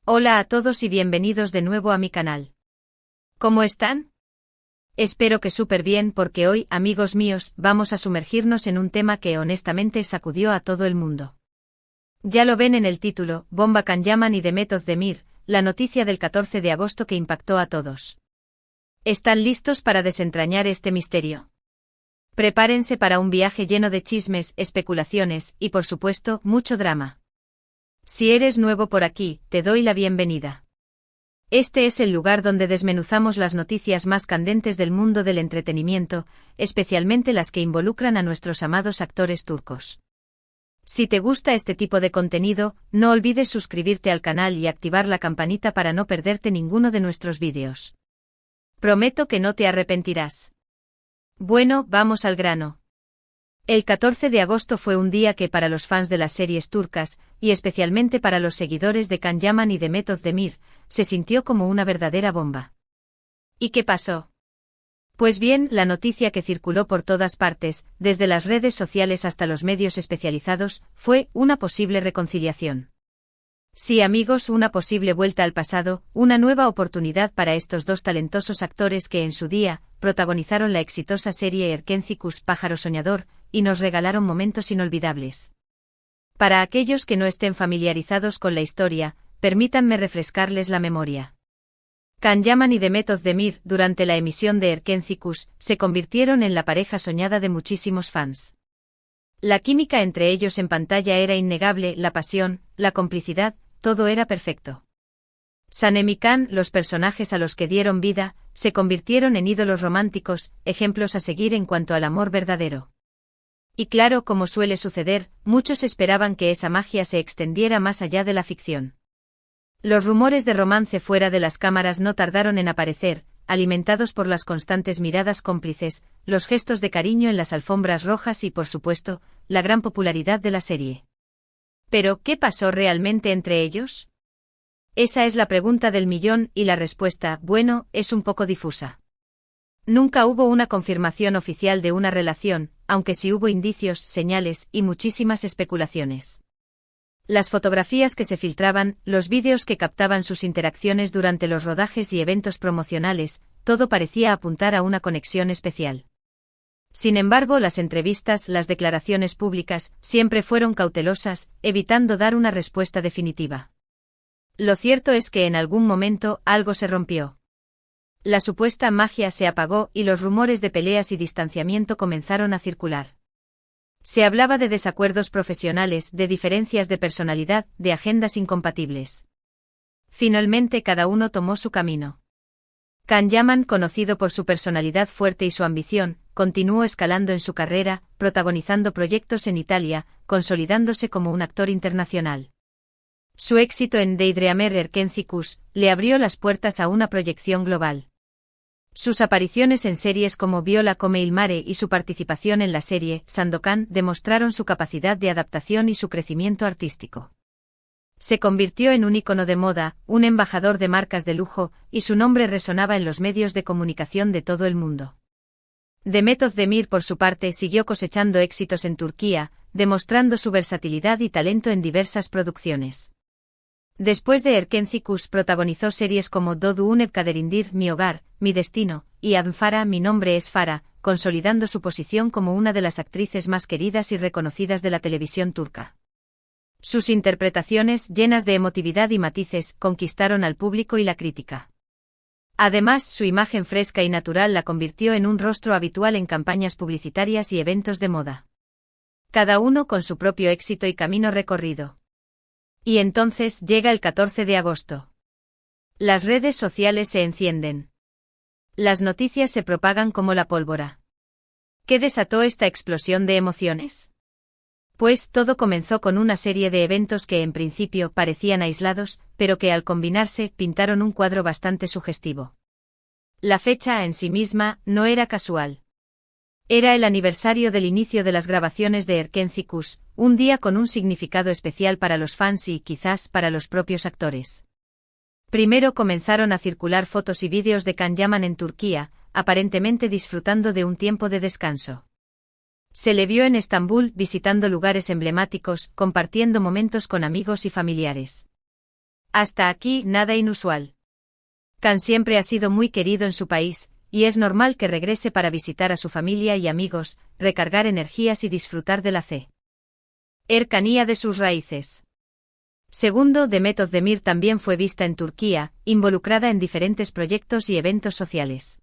Hola a todos y bienvenidos de nuevo a mi canal. ¿Cómo están? Espero que súper bien porque hoy, amigos míos, vamos a sumergirnos en un tema que honestamente sacudió a todo el mundo. Ya lo ven en el título, Bomba Kanyaman y Demet Özdemir, la noticia del 14 de agosto que impactó a todos. ¿Están listos para desentrañar este misterio? Prepárense para un viaje lleno de chismes, especulaciones y, por supuesto, mucho drama. Si eres nuevo por aquí, te doy la bienvenida. Este es el lugar donde desmenuzamos las noticias más candentes del mundo del entretenimiento, especialmente las que involucran a nuestros amados actores turcos. Si te gusta este tipo de contenido, no olvides suscribirte al canal y activar la campanita para no perderte ninguno de nuestros vídeos. Prometo que no te arrepentirás. Bueno, vamos al grano. El 14 de agosto fue un día que para los fans de las series turcas, y especialmente para los seguidores de Kanyaman y Demet Özdemir, se sintió como una verdadera bomba. ¿Y qué pasó? Pues bien, la noticia que circuló por todas partes, desde las redes sociales hasta los medios especializados, fue una posible reconciliación. Sí, amigos, una posible vuelta al pasado, una nueva oportunidad para estos dos talentosos actores que en su día protagonizaron la exitosa serie Erkenci Kuş Pájaro Soñador, y nos regalaron momentos inolvidables. Para aquellos que no estén familiarizados con la historia, permítanme refrescarles la memoria. Kanyaman y Demet Özdemir, durante la emisión de Erkenci Kuş, se convirtieron en la pareja soñada de muchísimos fans. La química entre ellos en pantalla era innegable, la pasión, la complicidad, todo era perfecto. Sanem y Kaan, los personajes a los que dieron vida, se convirtieron en ídolos románticos, ejemplos a seguir en cuanto al amor verdadero. Y claro, como suele suceder, muchos esperaban que esa magia se extendiera más allá de la ficción. Los rumores de romance fuera de las cámaras no tardaron en aparecer, alimentados por las constantes miradas cómplices, los gestos de cariño en las alfombras rojas y, por supuesto, la gran popularidad de la serie. ¿Pero qué pasó realmente entre ellos? Esa es la pregunta del millón y la respuesta, bueno, es un poco difusa. Nunca hubo una confirmación oficial de una relación, aunque sí hubo indicios, señales y muchísimas especulaciones. Las fotografías que se filtraban, los vídeos que captaban sus interacciones durante los rodajes y eventos promocionales, todo parecía apuntar a una conexión especial. Sin embargo, las entrevistas, las declaraciones públicas, siempre fueron cautelosas, evitando dar una respuesta definitiva. Lo cierto es que en algún momento algo se rompió. La supuesta magia se apagó y los rumores de peleas y distanciamiento comenzaron a circular. Se hablaba de desacuerdos profesionales, de diferencias de personalidad, de agendas incompatibles. Finalmente cada uno tomó su camino. Kanyaman, conocido por su personalidad fuerte y su ambición, continuó escalando en su carrera, protagonizando proyectos en Italia, consolidándose como un actor internacional. Su éxito en Daydreamer Erkenci Kuş le abrió las puertas a una proyección global. Sus apariciones en series como Viola come il mare y su participación en la serie Sandokan demostraron su capacidad de adaptación y su crecimiento artístico. Se convirtió en un ícono de moda, un embajador de marcas de lujo, y su nombre resonaba en los medios de comunicación de todo el mundo. Demet Özdemir, por su parte, siguió cosechando éxitos en Turquía, demostrando su versatilidad y talento en diversas producciones. Después de Erkenci Kuş protagonizó series como Doğduğun Ev Kaderindir, Mi Hogar, Mi Destino, y Adım Farah, Mi Nombre es Farah, consolidando su posición como una de las actrices más queridas y reconocidas de la televisión turca. Sus interpretaciones, llenas de emotividad y matices, conquistaron al público y la crítica. Además, su imagen fresca y natural la convirtió en un rostro habitual en campañas publicitarias y eventos de moda. Cada uno con su propio éxito y camino recorrido. Y entonces llega el 14 de agosto. Las redes sociales se encienden. Las noticias se propagan como la pólvora. ¿Qué desató esta explosión de emociones? Pues todo comenzó con una serie de eventos que en principio parecían aislados, pero que al combinarse pintaron un cuadro bastante sugestivo. La fecha en sí misma no era casual. Era el aniversario del inicio de las grabaciones de Erkenci Kuş, un día con un significado especial para los fans y quizás para los propios actores. Primero comenzaron a circular fotos y vídeos de Kanyaman en Turquía, aparentemente disfrutando de un tiempo de descanso. Se le vio en Estambul visitando lugares emblemáticos, compartiendo momentos con amigos y familiares. Hasta aquí nada inusual. Khan siempre ha sido muy querido en su país, y es normal que regrese para visitar a su familia y amigos, recargar energías y disfrutar de la cercanía de sus raíces. Segundo, Demet Özdemir también fue vista en Turquía, involucrada en diferentes proyectos y eventos sociales.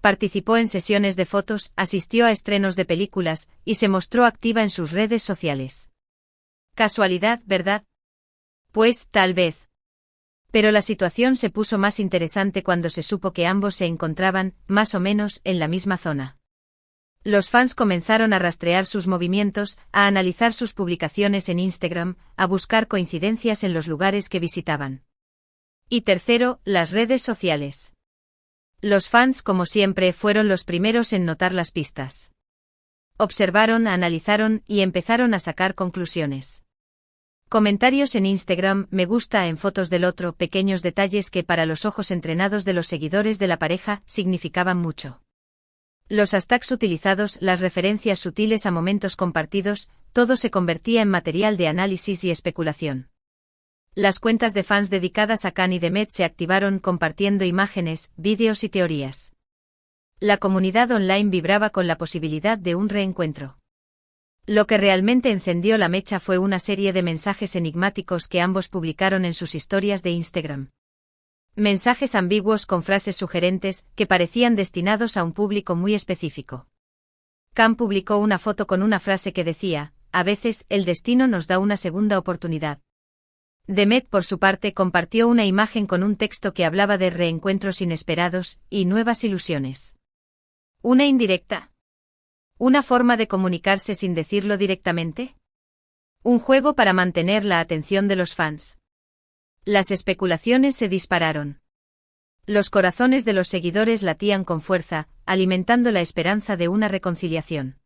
Participó en sesiones de fotos, asistió a estrenos de películas, y se mostró activa en sus redes sociales. ¿Casualidad, verdad? Pues, tal vez. Pero la situación se puso más interesante cuando se supo que ambos se encontraban, más o menos, en la misma zona. Los fans comenzaron a rastrear sus movimientos, a analizar sus publicaciones en Instagram, a buscar coincidencias en los lugares que visitaban. Y tercero, las redes sociales. Los fans, como siempre, fueron los primeros en notar las pistas. Observaron, analizaron y empezaron a sacar conclusiones. Comentarios en Instagram, me gusta en fotos del otro, pequeños detalles que para los ojos entrenados de los seguidores de la pareja significaban mucho. Los hashtags utilizados, las referencias sutiles a momentos compartidos, todo se convertía en material de análisis y especulación. Las cuentas de fans dedicadas a Khan y Demet se activaron compartiendo imágenes, vídeos y teorías. La comunidad online vibraba con la posibilidad de un reencuentro. Lo que realmente encendió la mecha fue una serie de mensajes enigmáticos que ambos publicaron en sus historias de Instagram. Mensajes ambiguos con frases sugerentes, que parecían destinados a un público muy específico. Khan publicó una foto con una frase que decía, a veces, el destino nos da una segunda oportunidad. Demet, por su parte, compartió una imagen con un texto que hablaba de reencuentros inesperados y nuevas ilusiones. ¿Una indirecta? ¿Una forma de comunicarse sin decirlo directamente? ¿Un juego para mantener la atención de los fans? Las especulaciones se dispararon. Los corazones de los seguidores latían con fuerza, alimentando la esperanza de una reconciliación.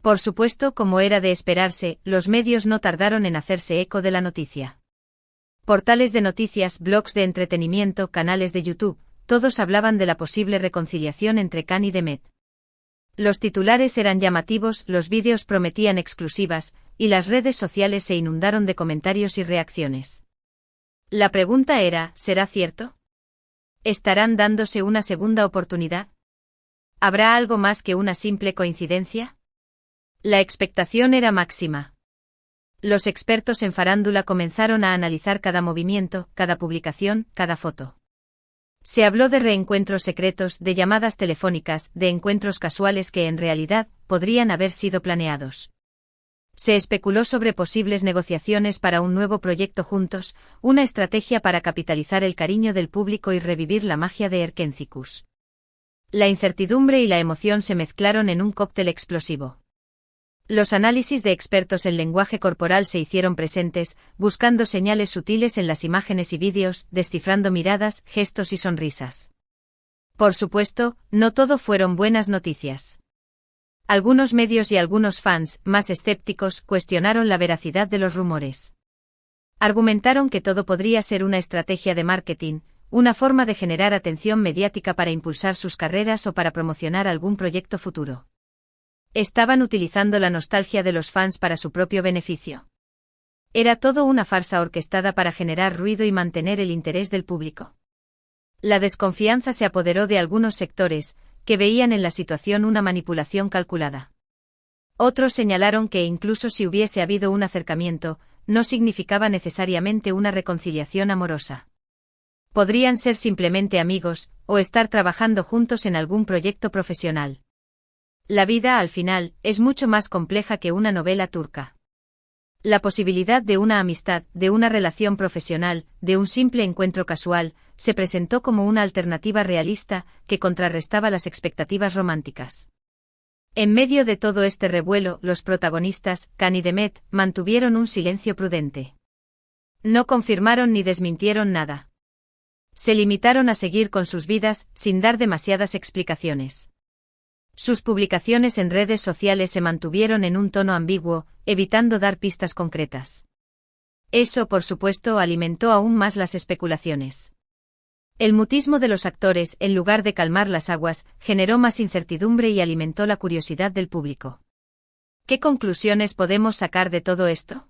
Por supuesto, como era de esperarse, los medios no tardaron en hacerse eco de la noticia. Portales de noticias, blogs de entretenimiento, canales de YouTube, todos hablaban de la posible reconciliación entre Khan y Demet. Los titulares eran llamativos, los vídeos prometían exclusivas, y las redes sociales se inundaron de comentarios y reacciones. La pregunta era, ¿será cierto? ¿Estarán dándose una segunda oportunidad? ¿Habrá algo más que una simple coincidencia? La expectación era máxima. Los expertos en farándula comenzaron a analizar cada movimiento, cada publicación, cada foto. Se habló de reencuentros secretos, de llamadas telefónicas, de encuentros casuales que en realidad podrían haber sido planeados. Se especuló sobre posibles negociaciones para un nuevo proyecto juntos, una estrategia para capitalizar el cariño del público y revivir la magia de Erkencikus. La incertidumbre y la emoción se mezclaron en un cóctel explosivo. Los análisis de expertos en lenguaje corporal se hicieron presentes, buscando señales sutiles en las imágenes y vídeos, descifrando miradas, gestos y sonrisas. Por supuesto, no todo fueron buenas noticias. Algunos medios y algunos fans, más escépticos, cuestionaron la veracidad de los rumores. Argumentaron que todo podría ser una estrategia de marketing, una forma de generar atención mediática para impulsar sus carreras o para promocionar algún proyecto futuro. Estaban utilizando la nostalgia de los fans para su propio beneficio. Era todo una farsa orquestada para generar ruido y mantener el interés del público. La desconfianza se apoderó de algunos sectores, que veían en la situación una manipulación calculada. Otros señalaron que incluso si hubiese habido un acercamiento, no significaba necesariamente una reconciliación amorosa. Podrían ser simplemente amigos, o estar trabajando juntos en algún proyecto profesional. La vida, al final, es mucho más compleja que una novela turca. La posibilidad de una amistad, de una relación profesional, de un simple encuentro casual, se presentó como una alternativa realista que contrarrestaba las expectativas románticas. En medio de todo este revuelo, los protagonistas, Khan y Demet, mantuvieron un silencio prudente. No confirmaron ni desmintieron nada. Se limitaron a seguir con sus vidas, sin dar demasiadas explicaciones. Sus publicaciones en redes sociales se mantuvieron en un tono ambiguo, evitando dar pistas concretas. Eso, por supuesto, alimentó aún más las especulaciones. El mutismo de los actores, en lugar de calmar las aguas, generó más incertidumbre y alimentó la curiosidad del público. ¿Qué conclusiones podemos sacar de todo esto?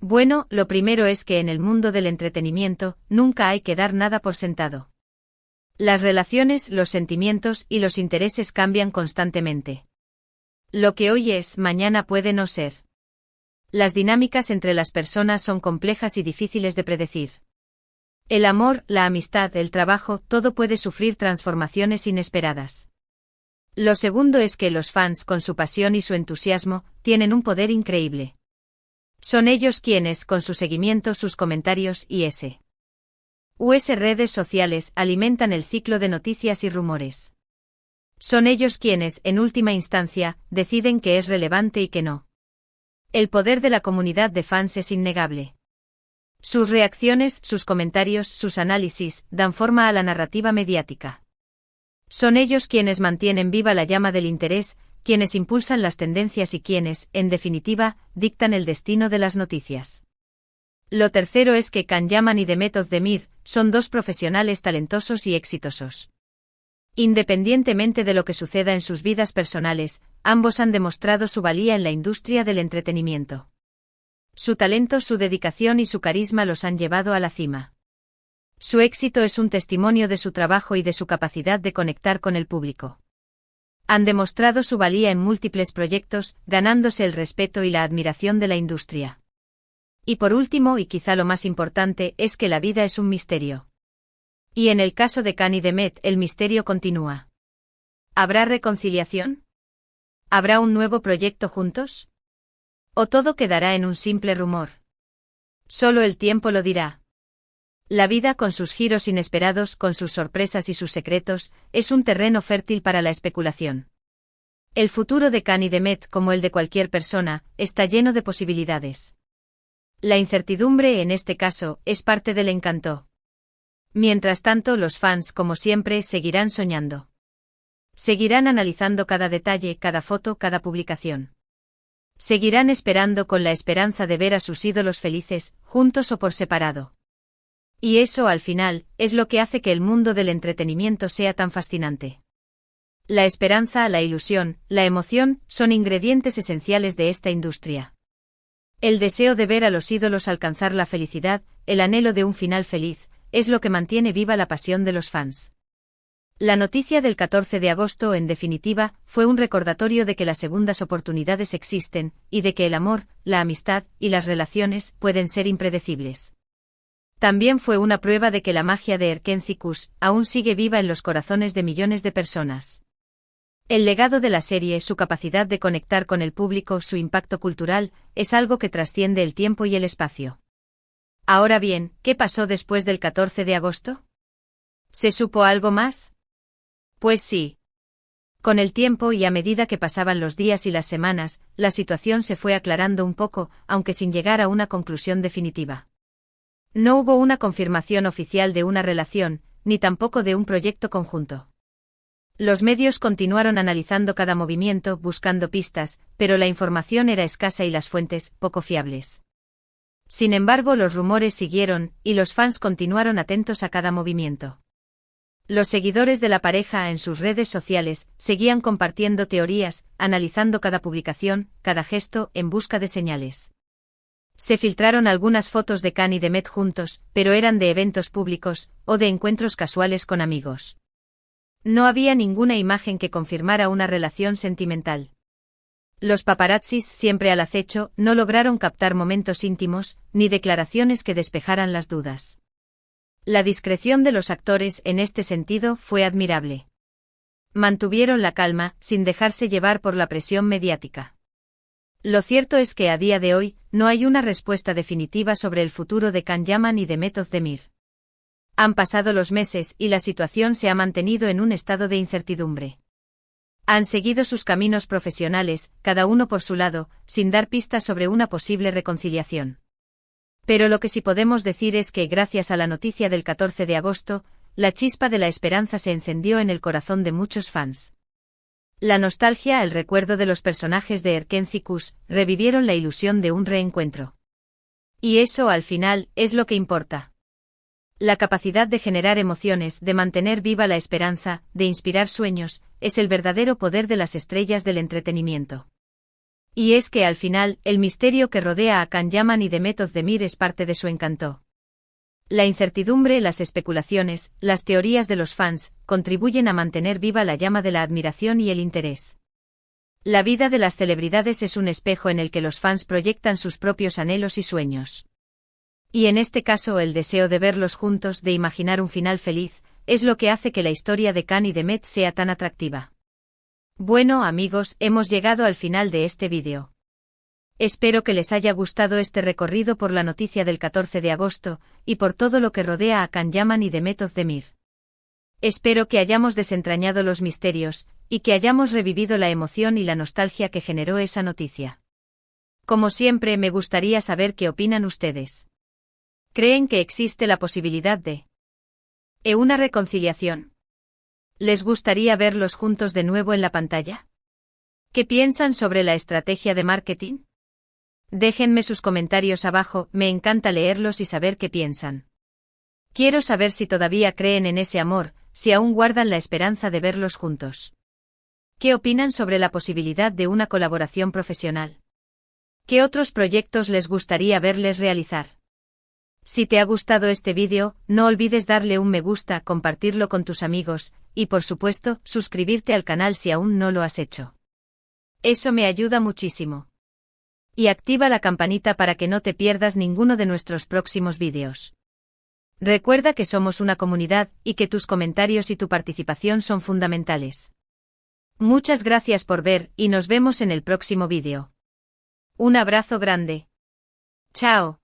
Bueno, lo primero es que en el mundo del entretenimiento, nunca hay que dar nada por sentado. Las relaciones, los sentimientos y los intereses cambian constantemente. Lo que hoy es, mañana puede no ser. Las dinámicas entre las personas son complejas y difíciles de predecir. El amor, la amistad, el trabajo, todo puede sufrir transformaciones inesperadas. Lo segundo es que los fans, con su pasión y su entusiasmo, tienen un poder increíble. Son ellos quienes, con su seguimiento, sus comentarios y US redes sociales, alimentan el ciclo de noticias y rumores. Son ellos quienes, en última instancia, deciden qué es relevante y qué no. El poder de la comunidad de fans es innegable. Sus reacciones, sus comentarios, sus análisis, dan forma a la narrativa mediática. Son ellos quienes mantienen viva la llama del interés, quienes impulsan las tendencias y quienes, en definitiva, dictan el destino de las noticias. Lo tercero es que Can Yaman y Demet Özdemir son dos profesionales talentosos y exitosos. Independientemente de lo que suceda en sus vidas personales, ambos han demostrado su valía en la industria del entretenimiento. Su talento, su dedicación y su carisma los han llevado a la cima. Su éxito es un testimonio de su trabajo y de su capacidad de conectar con el público. Han demostrado su valía en múltiples proyectos, ganándose el respeto y la admiración de la industria. Y por último, y quizá lo más importante, es que la vida es un misterio. Y en el caso de Can y Demet, el misterio continúa. ¿Habrá reconciliación? ¿Habrá un nuevo proyecto juntos? ¿O todo quedará en un simple rumor? Solo el tiempo lo dirá. La vida, con sus giros inesperados, con sus sorpresas y sus secretos, es un terreno fértil para la especulación. El futuro de Can y Demet, como el de cualquier persona, está lleno de posibilidades. La incertidumbre, en este caso, es parte del encanto. Mientras tanto, los fans, como siempre, seguirán soñando. Seguirán analizando cada detalle, cada foto, cada publicación. Seguirán esperando con la esperanza de ver a sus ídolos felices, juntos o por separado. Y eso, al final, es lo que hace que el mundo del entretenimiento sea tan fascinante. La esperanza, la ilusión, la emoción, son ingredientes esenciales de esta industria. El deseo de ver a los ídolos alcanzar la felicidad, el anhelo de un final feliz, es lo que mantiene viva la pasión de los fans. La noticia del 14 de agosto, en definitiva, fue un recordatorio de que las segundas oportunidades existen, y de que el amor, la amistad y las relaciones pueden ser impredecibles. También fue una prueba de que la magia de Erkenci aún sigue viva en los corazones de millones de personas. El legado de la serie, su capacidad de conectar con el público, su impacto cultural, es algo que trasciende el tiempo y el espacio. Ahora bien, ¿qué pasó después del 14 de agosto? ¿Se supo algo más? Pues sí. Con el tiempo y a medida que pasaban los días y las semanas, la situación se fue aclarando un poco, aunque sin llegar a una conclusión definitiva. No hubo una confirmación oficial de una relación, ni tampoco de un proyecto conjunto. Los medios continuaron analizando cada movimiento, buscando pistas, pero la información era escasa y las fuentes, poco fiables. Sin embargo, los rumores siguieron, y los fans continuaron atentos a cada movimiento. Los seguidores de la pareja en sus redes sociales seguían compartiendo teorías, analizando cada publicación, cada gesto, en busca de señales. Se filtraron algunas fotos de Can y Demet juntos, pero eran de eventos públicos, o de encuentros casuales con amigos. No había ninguna imagen que confirmara una relación sentimental. Los paparazzis, siempre al acecho, no lograron captar momentos íntimos, ni declaraciones que despejaran las dudas. La discreción de los actores en este sentido fue admirable. Mantuvieron la calma, sin dejarse llevar por la presión mediática. Lo cierto es que a día de hoy, no hay una respuesta definitiva sobre el futuro de Can Yaman y Demet Özdemir. Han pasado los meses y la situación se ha mantenido en un estado de incertidumbre. Han seguido sus caminos profesionales, cada uno por su lado, sin dar pistas sobre una posible reconciliación. Pero lo que sí podemos decir es que, gracias a la noticia del 14 de agosto, la chispa de la esperanza se encendió en el corazón de muchos fans. La nostalgia, el recuerdo de los personajes de Erkenci revivieron la ilusión de un reencuentro. Y eso, al final, es lo que importa. La capacidad de generar emociones, de mantener viva la esperanza, de inspirar sueños, es el verdadero poder de las estrellas del entretenimiento. Y es que al final, el misterio que rodea a Can Yaman y Demet Özdemir es parte de su encanto. La incertidumbre, las especulaciones, las teorías de los fans, contribuyen a mantener viva la llama de la admiración y el interés. La vida de las celebridades es un espejo en el que los fans proyectan sus propios anhelos y sueños. Y en este caso el deseo de verlos juntos, de imaginar un final feliz, es lo que hace que la historia de Can y Demet sea tan atractiva. Bueno amigos, hemos llegado al final de este vídeo. Espero que les haya gustado este recorrido por la noticia del 14 de agosto, y por todo lo que rodea a Can Yaman y Demet Özdemir. Espero que hayamos desentrañado los misterios, y que hayamos revivido la emoción y la nostalgia que generó esa noticia. Como siempre me gustaría saber qué opinan ustedes. ¿Creen que existe la posibilidad de una reconciliación? ¿Les gustaría verlos juntos de nuevo en la pantalla? ¿Qué piensan sobre la estrategia de marketing? Déjenme sus comentarios abajo, me encanta leerlos y saber qué piensan. Quiero saber si todavía creen en ese amor, si aún guardan la esperanza de verlos juntos. ¿Qué opinan sobre la posibilidad de una colaboración profesional? ¿Qué otros proyectos les gustaría verles realizar? Si te ha gustado este vídeo, no olvides darle un me gusta, compartirlo con tus amigos, y por supuesto, suscribirte al canal si aún no lo has hecho. Eso me ayuda muchísimo. Y activa la campanita para que no te pierdas ninguno de nuestros próximos vídeos. Recuerda que somos una comunidad, y que tus comentarios y tu participación son fundamentales. Muchas gracias por ver, y nos vemos en el próximo vídeo. Un abrazo grande. Chao.